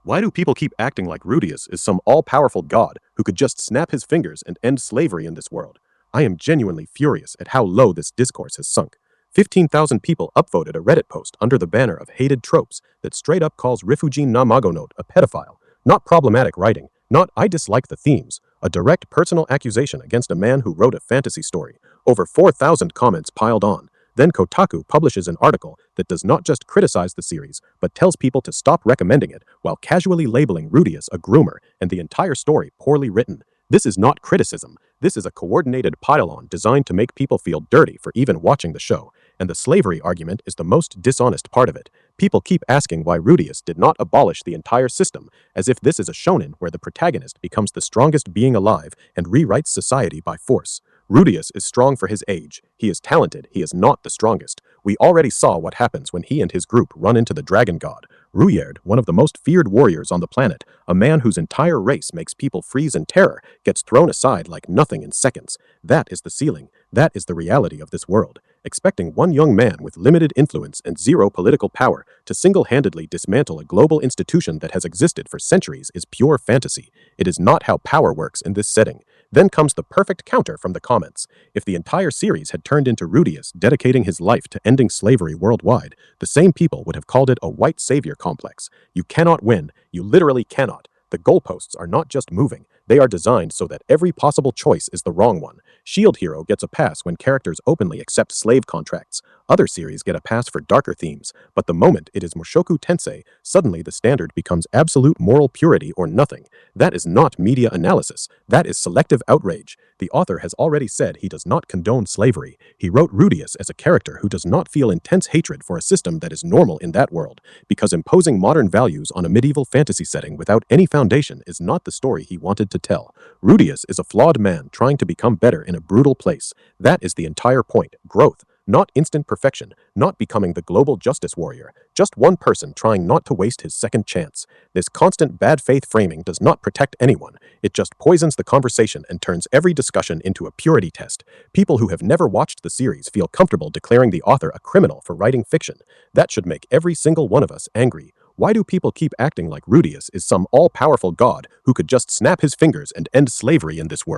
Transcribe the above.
Why do people keep acting like Rudeus is some all-powerful god who could just snap his fingers and end slavery in this world? I am genuinely furious at how low this discourse has sunk. 15,000 people upvoted a Reddit post under the banner of hated tropes that straight up calls Refugee Namagonote a pedophile. Not problematic writing, not I dislike the themes, a direct personal accusation against a man who wrote a fantasy story. Over 4,000 comments piled on. Then Kotaku publishes an article that does not just criticize the series, but tells people to stop recommending it while casually labeling Rudeus a groomer and the entire story poorly written. This is not criticism. This is a coordinated pile-on designed to make people feel dirty for even watching the show. And the slavery argument is the most dishonest part of it. People keep asking why Rudeus did not abolish the entire system, as if this is a shonen where the protagonist becomes the strongest being alive and rewrites society by force. Rudeus is strong for his age. He is talented. He is not the strongest. We already saw what happens when he and his group run into the dragon god. Rudeus, one of the most feared warriors on the planet, a man whose entire race makes people freeze in terror, gets thrown aside like nothing in seconds. That is the ceiling. That is the reality of this world. Expecting one young man with limited influence and zero political power to single-handedly dismantle a global institution that has existed for centuries is pure fantasy. It is not how power works in this setting. Then comes the perfect counter from the comments. If the entire series had turned into Rudeus dedicating his life to ending slavery worldwide, the same people would have called it a white savior complex. You cannot win. You literally cannot. The goalposts are not just moving. They are designed so that every possible choice is the wrong one. Shield Hero gets a pass when characters openly accept slave contracts. Other series get a pass for darker themes, but the moment it is Mushoku Tensei, suddenly the standard becomes absolute moral purity or nothing. That is not media analysis. That is selective outrage. The author has already said he does not condone slavery. He wrote Rudeus as a character who does not feel intense hatred for a system that is normal in that world, because imposing modern values on a medieval fantasy setting without any foundation is not the story he wanted to tell. Rudeus is a flawed man trying to become better in a brutal place. That is the entire point. Growth. Not instant perfection, not becoming the global justice warrior, just one person trying not to waste his second chance. This constant bad faith framing does not protect anyone. It just poisons the conversation and turns every discussion into a purity test. People who have never watched the series feel comfortable declaring the author a criminal for writing fiction. That should make every single one of us angry. Why do people keep acting like Rudeus is some all-powerful god who could just snap his fingers and end slavery in this world?